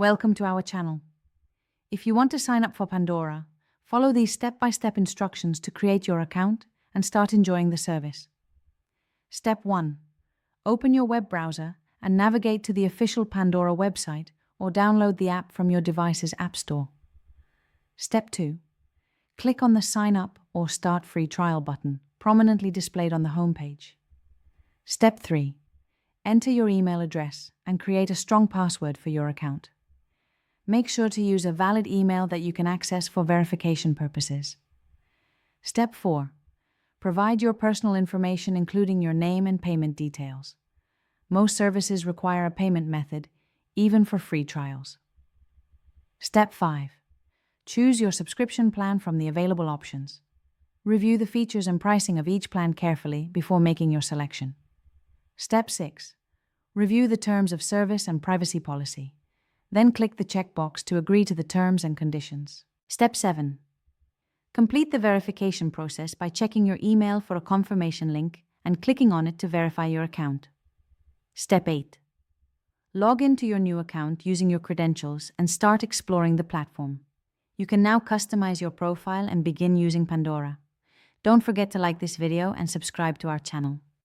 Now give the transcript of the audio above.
Welcome to our channel. If you want to sign up for Pandora, follow these step-by-step instructions to create your account and start enjoying the service. Step 1. Open your web browser and navigate to the official Pandora website or download the app from your device's app store. Step 2. Click on the Sign Up or Start Free Trial button prominently displayed on the homepage. Step 3. Enter your email address and create a strong password for your account. Make sure to use a valid email that you can access for verification purposes. Step 4. Provide your personal information including your name and payment details. Most services require a payment method, even for free trials. Step 5. Choose your subscription plan from the available options. Review the features and pricing of each plan carefully before making your selection. Step 6. Review the terms of service and privacy policy. Then click the checkbox to agree to the terms and conditions. Step 7. Complete the verification process by checking your email for a confirmation link and clicking on it to verify your account. Step 8. Log into your new account using your credentials and start exploring the platform. You can now customize your profile and begin using Pandora. Don't forget to like this video and subscribe to our channel.